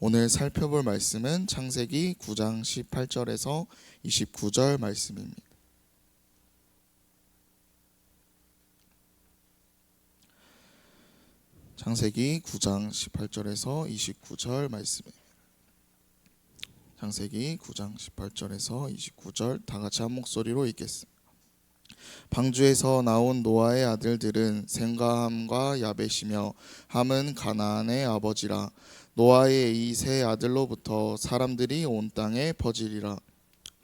오늘 살펴볼 말씀은 창세기 9장 18절에서 29절 말씀입니다. 창세기 9장 18절에서 29절 말씀입니다. 창세기 9장 18절에서 29절 다 같이 한 목소리로 읽겠습니다. 방주에서 나온 노아의 아들들은 셈과 함과 야벳이며 함은 가나안의 아버지라. 노아의 이 세 아들로부터 사람들이 온 땅에 퍼지리라.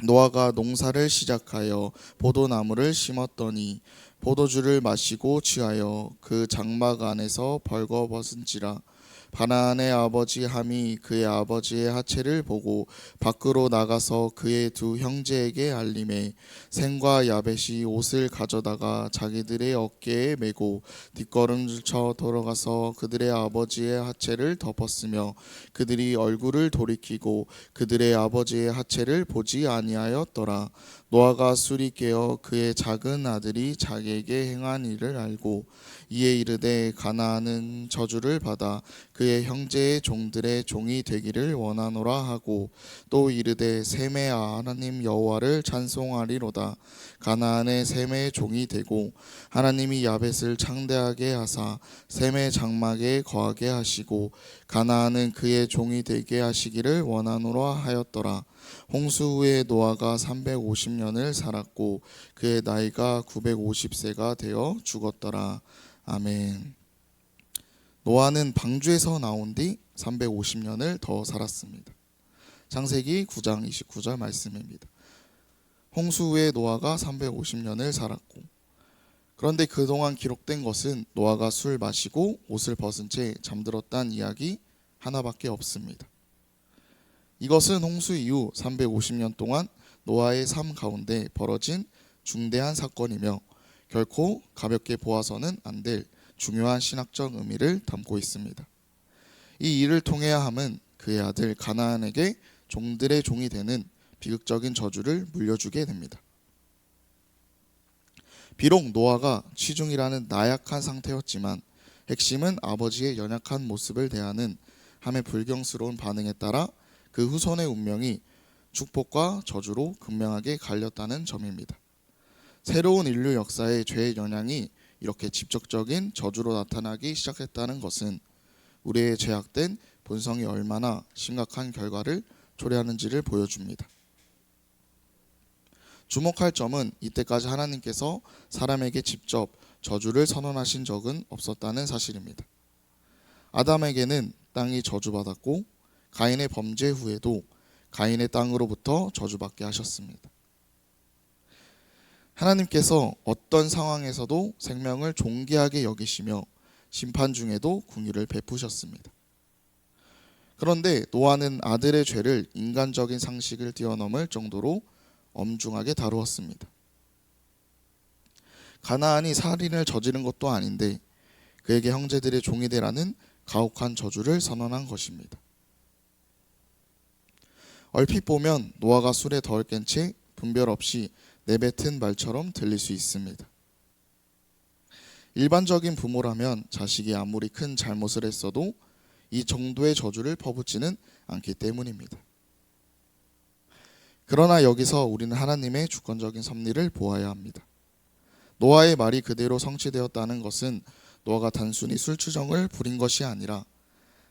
노아가 농사를 시작하여 포도나무를 심었더니 포도주를 마시고 취하여 그 장막 안에서 벌거벗은지라. 가나안의 아버지 함이 그의 아버지의 하체를 보고 밖으로 나가서 그의 두 형제에게 알림해 셈과 야벳이 옷을 가져다가 자기들의 어깨에 메고 뒷걸음쳐 돌아가서 그들의 아버지의 하체를 덮었으며 그들이 얼굴을 돌이키고 그들의 아버지의 하체를 보지 아니하였더라. 노아가 술이 깨어 그의 작은 아들이 자기에게 행한 일을 알고 이에 이르되 가나안은 저주를 받아 그의 형제의 종들의 종이 되기를 원하노라 하고 또 이르되 셈의 하나님 여호와를 찬송하리로다. 가나안의 셈의 종이 되고 하나님이 야벳을 창대하게 하사 셈의 장막에 거하게 하시고 가나안은 그의 종이 되게 하시기를 원하노라 하였더라. 홍수 후에 노아가 350년을 살았고 그의 나이가 950세가 되어 죽었더라. 아멘. 노아는 방주에서 나온 뒤 350년을 더 살았습니다. 창세기 9장 29절 말씀입니다. 홍수 후에 노아가 350년을 살았고, 그런데 그동안 기록된 것은 노아가 술 마시고 옷을 벗은 채 잠들었다는 이야기 하나밖에 없습니다. 이것은 홍수 이후 350년 동안 노아의 삶 가운데 벌어진 중대한 사건이며 결코 가볍게 보아서는 안 될 중요한 신학적 의미를 담고 있습니다. 이 일을 통해야 함은 그의 아들 가나안에게 종들의 종이 되는 비극적인 저주를 물려주게 됩니다. 비록 노아가 취중이라는 나약한 상태였지만 핵심은 아버지의 연약한 모습을 대하는 함의 불경스러운 반응에 따라 그 후손의 운명이 축복과 저주로 극명하게 갈렸다는 점입니다. 새로운 인류 역사의 죄의 영향이 이렇게 직접적인 저주로 나타나기 시작했다는 것은 우리의 죄악된 본성이 얼마나 심각한 결과를 초래하는지를 보여줍니다. 주목할 점은 이때까지 하나님께서 사람에게 직접 저주를 선언하신 적은 없었다는 사실입니다. 아담에게는 땅이 저주받았고 가인의 범죄 후에도 가인의 땅으로부터 저주받게 하셨습니다. 하나님께서 어떤 상황에서도 생명을 존귀하게 여기시며 심판 중에도 긍휼을 베푸셨습니다. 그런데 노아는 아들의 죄를 인간적인 상식을 뛰어넘을 정도로 엄중하게 다루었습니다. 가나안이 살인을 저지른 것도 아닌데 그에게 형제들의 종이 되라는 가혹한 저주를 선언한 것입니다. 얼핏 보면 노아가 술에 덜 깬 채 분별 없이 내뱉은 말처럼 들릴 수 있습니다. 일반적인 부모라면 자식이 아무리 큰 잘못을 했어도 이 정도의 저주를 퍼붓지는 않기 때문입니다. 그러나 여기서 우리는 하나님의 주권적인 섭리를 보아야 합니다. 노아의 말이 그대로 성취되었다는 것은 노아가 단순히 술주정을 부린 것이 아니라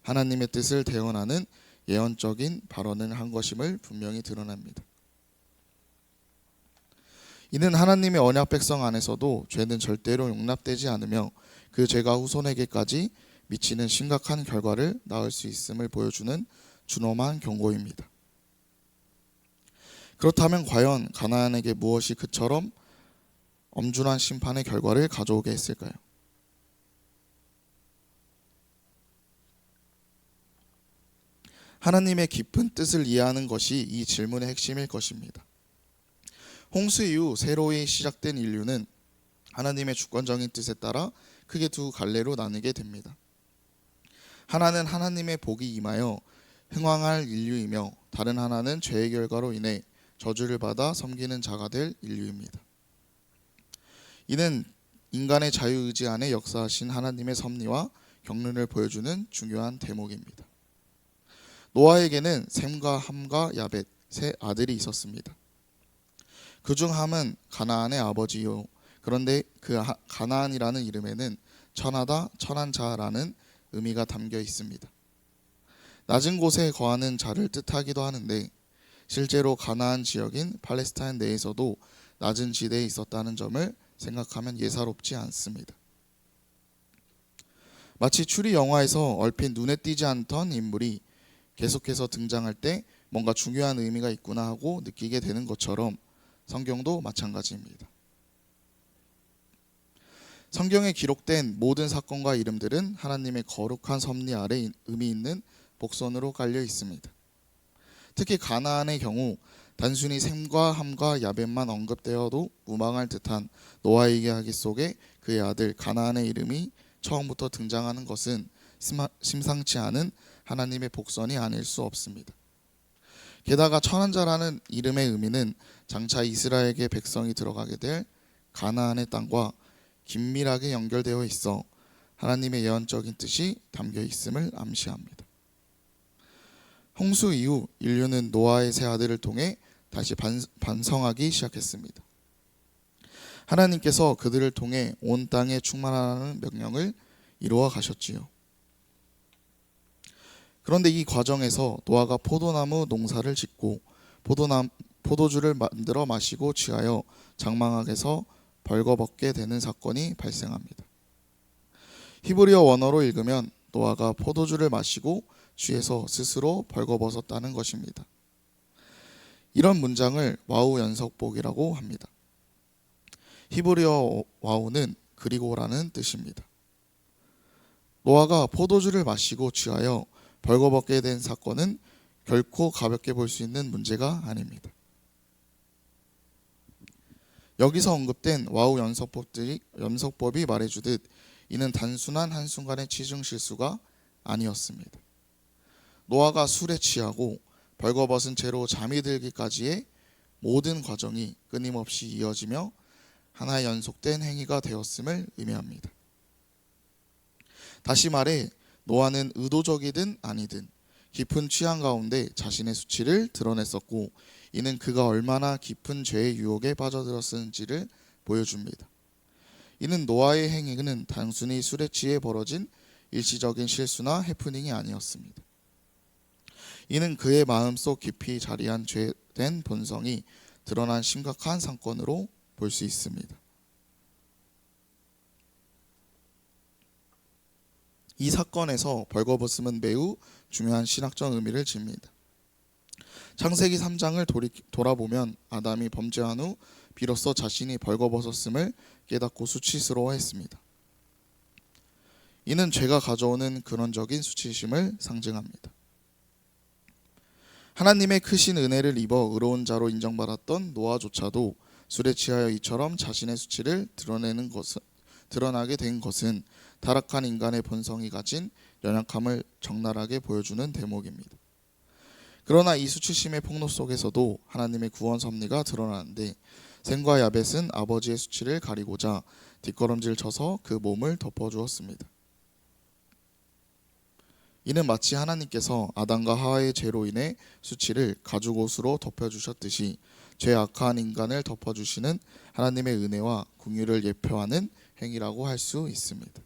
하나님의 뜻을 대언하는 예언적인 발언을 한 것임을 분명히 드러납니다. 이는 하나님의 언약 백성 안에서도 죄는 절대로 용납되지 않으며 그 죄가 후손에게까지 미치는 심각한 결과를 낳을 수 있음을 보여주는 준엄한 경고입니다. 그렇다면 과연 가나안에게 무엇이 그처럼 엄중한 심판의 결과를 가져오게 했을까요? 하나님의 깊은 뜻을 이해하는 것이 이 질문의 핵심일 것입니다. 홍수 이후 새로이 시작된 인류는 하나님의 주권적인 뜻에 따라 크게 두 갈래로 나뉘게 됩니다. 하나는 하나님의 복이 임하여 흥왕할 인류이며 다른 하나는 죄의 결과로 인해 저주를 받아 섬기는 자가 될 인류입니다. 이는 인간의 자유의지 안에 역사하신 하나님의 섭리와 경륜을 보여주는 중요한 대목입니다. 노아에게는 셈과 함과 야벳 세 아들이 있었습니다. 그중 함은 가나안의 아버지요. 그런데 그 가나안이라는 이름에는 천하다, 천한 자라는 의미가 담겨 있습니다. 낮은 곳에 거하는 자를 뜻하기도 하는데 실제로 가나안 지역인 팔레스타인 내에서도 낮은 지대에 있었다는 점을 생각하면 예사롭지 않습니다. 마치 추리 영화에서 얼핏 눈에 띄지 않던 인물이 계속해서 등장할 때 뭔가 중요한 의미가 있구나 하고 느끼게 되는 것처럼 성경도 마찬가지입니다. 성경에 기록된 모든 사건과 이름들은 하나님의 거룩한 섭리 아래 의미 있는 복선으로 깔려 있습니다. 특히 가나안의 경우 단순히 셈과 함과 야벳만 언급되어도 무방할 듯한 노아의 이야기 속에 그의 아들 가나안의 이름이 처음부터 등장하는 것은 심상치 않은 하나님의 복선이 아닐 수 없습니다. 게다가 천한자라는 이름의 의미는 장차 이스라엘의 백성이 들어가게 될 가나안의 땅과 긴밀하게 연결되어 있어 하나님의 예언적인 뜻이 담겨 있음을 암시합니다. 홍수 이후 인류는 노아의 세 아들을 통해 다시 반성하기 시작했습니다. 하나님께서 그들을 통해 온 땅에 충만하라는 명령을 이루어 가셨지요. 그런데 이 과정에서 노아가 포도나무 농사를 짓고 포도주를 만들어 마시고 취하여 장막에서 벌거벗게 되는 사건이 발생합니다. 히브리어 원어로 읽으면 노아가 포도주를 마시고 취해서 스스로 벌거벗었다는 것입니다. 이런 문장을 와우 연속복이라고 합니다. 히브리어 와우는 그리고라는 뜻입니다. 노아가 포도주를 마시고 취하여 벌거벗게 된 사건은 결코 가볍게 볼 수 있는 문제가 아닙니다. 여기서 언급된 와우 연속법이 말해주듯 이는 단순한 한순간의 취중 실수가 아니었습니다. 노아가 술에 취하고 벌거벗은 채로 잠이 들기까지의 모든 과정이 끊임없이 이어지며 하나의 연속된 행위가 되었음을 의미합니다. 다시 말해 노아는 의도적이든 아니든 깊은 취한 가운데 자신의 수치를 드러냈었고 이는 그가 얼마나 깊은 죄의 유혹에 빠져들었는지를 보여줍니다. 이는 노아의 행위는 단순히 술에 취해 벌어진 일시적인 실수나 해프닝이 아니었습니다. 이는 그의 마음속 깊이 자리한 죄된 본성이 드러난 심각한 사건으로 볼 수 있습니다. 이 사건에서 벌거벗음은 매우 중요한 신학적 의미를 집니다. 창세기 3장을 돌아보면 아담이 범죄한 후 비로소 자신이 벌거벗었음을 깨닫고 수치스러워했습니다. 이는 죄가 가져오는 근원적인 수치심을 상징합니다. 하나님의 크신 은혜를 입어 의로운 자로 인정받았던 노아조차도 술에 취하여 이처럼 자신의 수치를 드러나게 된 것은 타락한 인간의 본성이 가진 연약함을 적나라하게 보여주는 대목입니다. 그러나 이 수치심의 폭로 속에서도 하나님의 구원 섭리가 드러나는데 셈과 야벳은 아버지의 수치를 가리고자 뒷걸음질 쳐서 그 몸을 덮어주었습니다. 이는 마치 하나님께서 아담과 하와의 죄로 인해 수치를 가죽옷으로 덮어주셨듯이 죄 악한 인간을 덮어주시는 하나님의 은혜와 긍휼을 예표하는 행위라고 할 수 있습니다.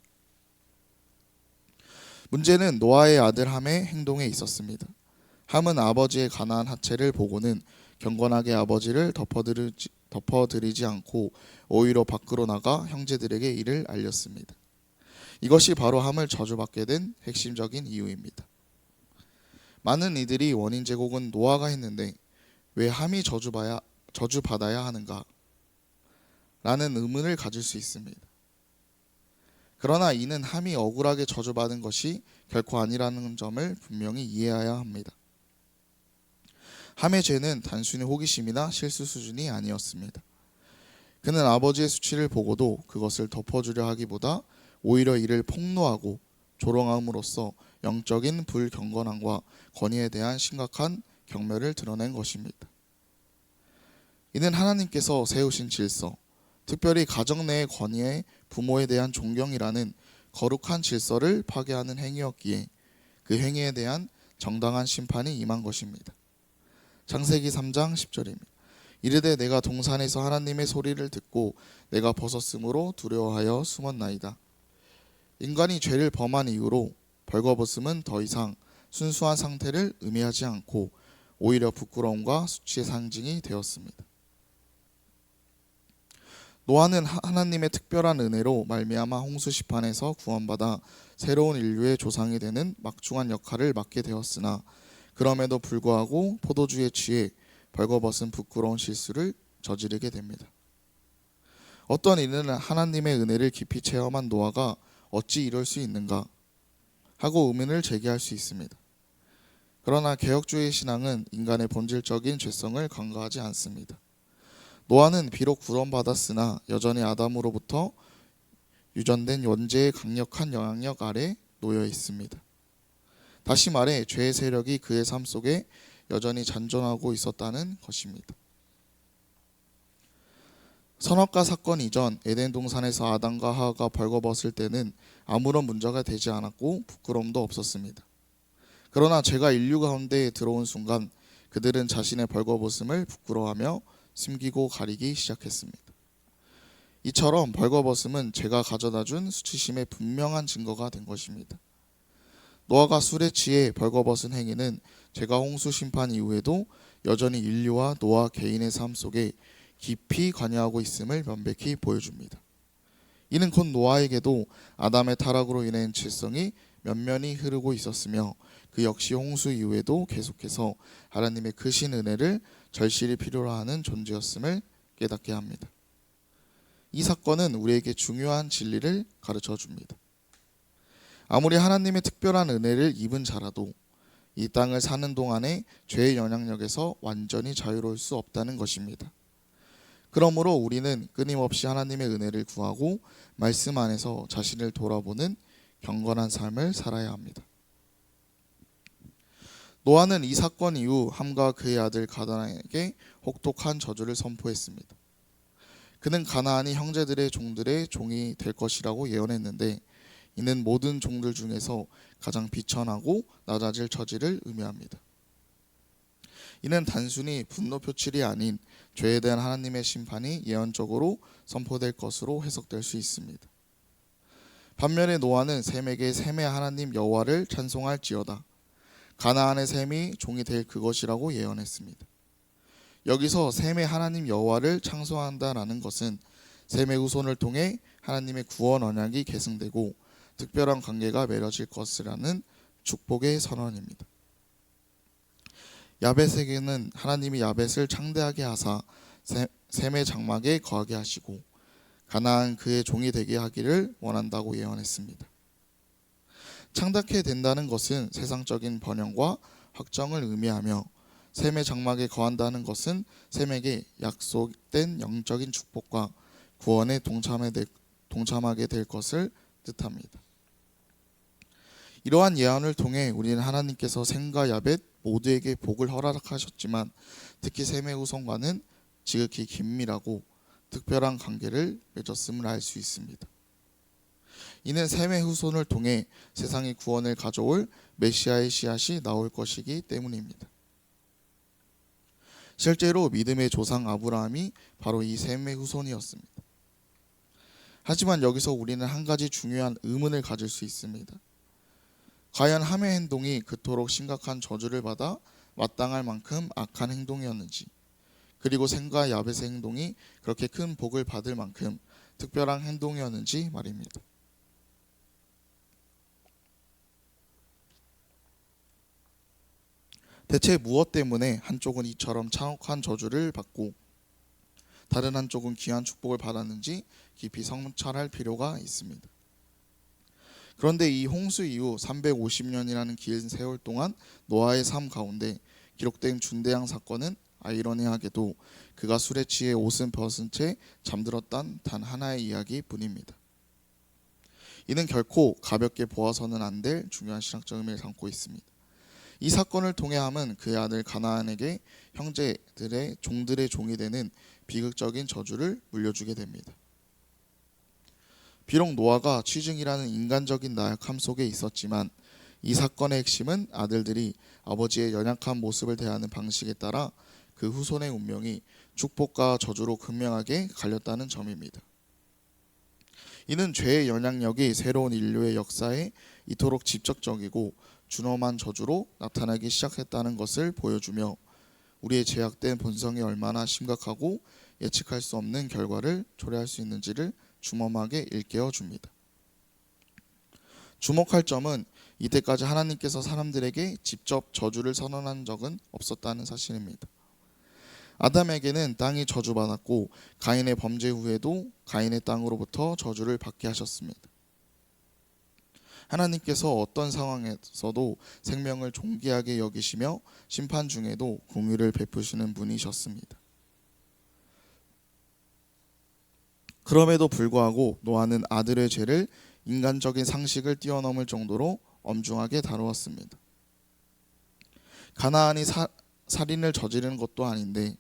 문제는 노아의 아들 함의 행동에 있었습니다. 함은 아버지의 가나안 하체를 보고는 경건하게 아버지를 덮어드리지 않고 오히려 밖으로 나가 형제들에게 이를 알렸습니다. 이것이 바로 함을 저주받게 된 핵심적인 이유입니다. 많은 이들이 원인 제공은 노아가 했는데 왜 함이 저주받아야 하는가? 라는 의문을 가질 수 있습니다. 그러나 이는 함이 억울하게 저주받은 것이 결코 아니라는 점을 분명히 이해해야 합니다. 함의 죄는 단순히 호기심이나 실수 수준이 아니었습니다. 그는 아버지의 수치를 보고도 그것을 덮어주려 하기보다 오히려 이를 폭로하고 조롱함으로써 영적인 불경건함과 권위에 대한 심각한 경멸을 드러낸 것입니다. 이는 하나님께서 세우신 질서, 특별히 가정 내의 권위에 부모에 대한 존경이라는 거룩한 질서를 파괴하는 행위였기에 그 행위에 대한 정당한 심판이 임한 것입니다. 창세기 3장 10절입니다. 이르되 내가 동산에서 하나님의 소리를 듣고 내가 벗었으므로 두려워하여 숨었나이다. 인간이 죄를 범한 이후로 벌거벗음은 더 이상 순수한 상태를 의미하지 않고 오히려 부끄러움과 수치의 상징이 되었습니다. 노아는 하나님의 특별한 은혜로 말미암아 홍수 시판에서 구원받아 새로운 인류의 조상이 되는 막중한 역할을 맡게 되었으나 그럼에도 불구하고 포도주에 취해 벌거벗은 부끄러운 실수를 저지르게 됩니다. 어떤 이는 하나님의 은혜를 깊이 체험한 노아가 어찌 이럴 수 있는가 하고 의문을 제기할 수 있습니다. 그러나 개혁주의 신앙은 인간의 본질적인 죄성을 간과하지 않습니다. 노아는 비록 구원받았으나 여전히 아담으로부터 유전된 원죄의 강력한 영향력 아래 놓여 있습니다. 다시 말해 죄의 세력이 그의 삶 속에 여전히 잔존하고 있었다는 것입니다. 선악과 사건 이전 에덴 동산에서 아담과 하와가 벌거벗을 때는 아무런 문제가 되지 않았고 부끄러움도 없었습니다. 그러나 죄가 인류 가운데 들어온 순간 그들은 자신의 벌거벗음을 부끄러워하며 숨기고 가리기 시작했습니다. 이처럼 벌거벗음은 죄가 가져다준 수치심의 분명한 증거가 된 것입니다. 노아가 술에 취해 벌거벗은 행위는 죄가 홍수 심판 이후에도 여전히 인류와 노아 개인의 삶 속에 깊이 관여하고 있음을 명백히 보여줍니다. 이는 곧 노아에게도 아담의 타락으로 인한 죄성이 면면히 흐르고 있었으며 그 역시 홍수 이후에도 계속해서 하나님의 크신 은혜를 절실히 필요로 하는 존재였음을 깨닫게 합니다. 이 사건은 우리에게 중요한 진리를 가르쳐 줍니다. 아무리 하나님의 특별한 은혜를 입은 자라도 이 땅을 사는 동안에 죄의 영향력에서 완전히 자유로울 수 없다는 것입니다. 그러므로 우리는 끊임없이 하나님의 은혜를 구하고 말씀 안에서 자신을 돌아보는 경건한 삶을 살아야 합니다. 노아는 이 사건 이후 함과 그의 아들 가나안에게 혹독한 저주를 선포했습니다. 그는 가나안이 형제들의 종들의 종이 될 것이라고 예언했는데 이는 모든 종들 중에서 가장 비천하고 낮아질 처지를 의미합니다. 이는 단순히 분노 표출이 아닌 죄에 대한 하나님의 심판이 예언적으로 선포될 것으로 해석될 수 있습니다. 반면에 노아는 셈에게 셈의 하나님 여호와를 찬송할지어다. 가나안의 셈이 종이 될 그것이라고 예언했습니다. 여기서 셈의 하나님 여호와를 찬송한다라는 것은 셈의 후손을 통해 하나님의 구원 언약이 계승되고 특별한 관계가 맺어질 것이라는 축복의 선언입니다. 야벳에게는 하나님이 야벳을 창대하게 하사 셈의 장막에 거하게 하시고 가나안 그의 종이 되게 하기를 원한다고 예언했습니다. 창답게 된다는 것은 세상적인 번영과 확정을 의미하며 셈의 장막에 거한다는 것은 셈에게 약속된 영적인 축복과 구원에 동참하게 될 것을 뜻합니다. 이러한 예언을 통해 우리는 하나님께서 셈과 야벳 모두에게 복을 허락하셨지만 특히 셈의 후손과는 지극히 긴밀하고 특별한 관계를 맺었음을 알 수 있습니다. 이는 셈의 후손을 통해 세상의 구원을 가져올 메시아의 씨앗이 나올 것이기 때문입니다. 실제로 믿음의 조상 아브라함이 바로 이 셈의 후손이었습니다. 하지만 여기서 우리는 한 가지 중요한 의문을 가질 수 있습니다. 과연 함의 행동이 그토록 심각한 저주를 받아 마땅할 만큼 악한 행동이었는지, 그리고 셈과 야벳의 행동이 그렇게 큰 복을 받을 만큼 특별한 행동이었는지 말입니다. 대체 무엇 때문에 한쪽은 이처럼 참혹한 저주를 받고 다른 한쪽은 귀한 축복을 받았는지 깊이 성찰할 필요가 있습니다. 그런데 이 홍수 이후 350년이라는 긴 세월 동안 노아의 삶 가운데 기록된 준대양 사건은 아이러니하게도 그가 술에 취해 옷은 벗은 채 잠들었단 단 하나의 이야기뿐입니다. 이는 결코 가볍게 보아서는 안 될 중요한 신학적 의미를 담고 있습니다. 이 사건을 통해 함은 그의 아들 가나안에게 형제들의 종들의 종이 되는 비극적인 저주를 물려주게 됩니다. 비록 노아가 취중이라는 인간적인 나약함 속에 있었지만 이 사건의 핵심은 아들들이 아버지의 연약한 모습을 대하는 방식에 따라 그 후손의 운명이 축복과 저주로 극명하게 갈렸다는 점입니다. 이는 죄의 영향력이 새로운 인류의 역사에 이토록 직접적이고 준엄한 저주로 나타나기 시작했다는 것을 보여주며 우리의 제약된 본성이 얼마나 심각하고 예측할 수 없는 결과를 초래할 수 있는지를 주엄하게 일깨워 줍니다. 주목할 점은 이때까지 하나님께서 사람들에게 직접 저주를 선언한 적은 없었다는 사실입니다. 아담에게는 땅이 저주받았고 가인의 범죄 후에도 가인의 땅으로부터 저주를 받게 하셨습니다. 하나님께서 어떤 상황에서도 생명을 존귀하게 여기시며 심판 중에도 공의를 베푸시는 분이셨습니다. 그럼에도 불구하고 노아는 아들의 죄를 인간적인 상식을 뛰어넘을 정도로 엄중하게 다루었습니다. 가나안이 살인을 저지르는 것도 아닌데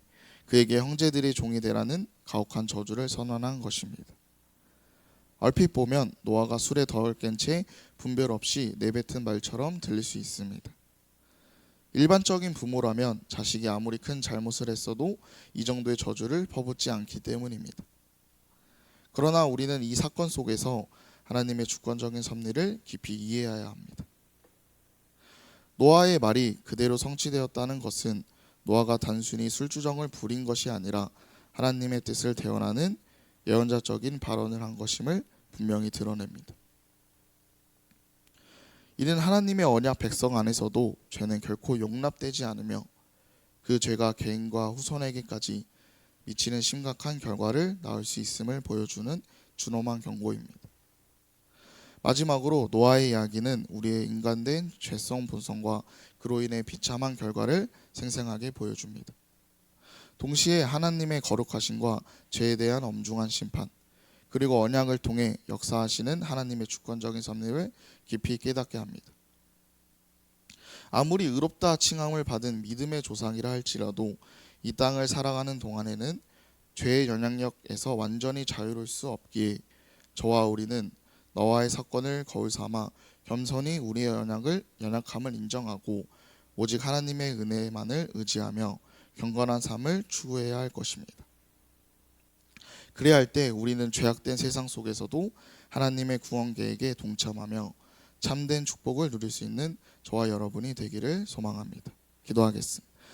그에게 형제들이 종이 되라는 가혹한 저주를 선언한 것입니다. 얼핏 보면 노아가 술에 덜 깬 채 분별 없이 내뱉은 말처럼 들릴 수 있습니다. 일반적인 부모라면 자식이 아무리 큰 잘못을 했어도 이 정도의 저주를 퍼붓지 않기 때문입니다. 그러나 우리는 이 사건 속에서 하나님의 주권적인 섭리를 깊이 이해해야 합니다. 노아의 말이 그대로 성취되었다는 것은 노아가 단순히 술주정을 부린 것이 아니라 하나님의 뜻을 대언하는 예언자적인 발언을 한 것임을 분명히 드러냅니다. 이는 하나님의 언약 백성 안에서도 죄는 결코 용납되지 않으며 그 죄가 개인과 후손에게까지 미치는 심각한 결과를 낳을 수 있음을 보여주는 준엄한 경고입니다. 마지막으로 노아의 이야기는 우리의 인간된 죄성 본성과 그로 인해 비참한 결과를 생생하게 보여줍니다. 동시에 하나님의 거룩하심과 죄에 대한 엄중한 심판, 그리고 언약을 통해 역사하시는 하나님의 주권적인 섭리를 깊이 깨닫게 합니다. 아무리 의롭다 칭함을 받은 믿음의 조상이라 할지라도 이 땅을 살아가는 동안에는 죄의 영향력에서 완전히 자유로울 수 없기에 저와 우리는 노아의 사건을 거울 삼아 겸손히 우리의 연약함을 인정하고 오직 하나님의 은혜만을 의지하며 경건한 삶을 추구해야 할 것입니다. 그래야 할 때 우리는 죄악된 세상 속에서도 하나님의 구원 계획에 동참하며 참된 축복을 누릴 수 있는 저와 여러분이 되기를 소망합니다. 기도하겠습니다.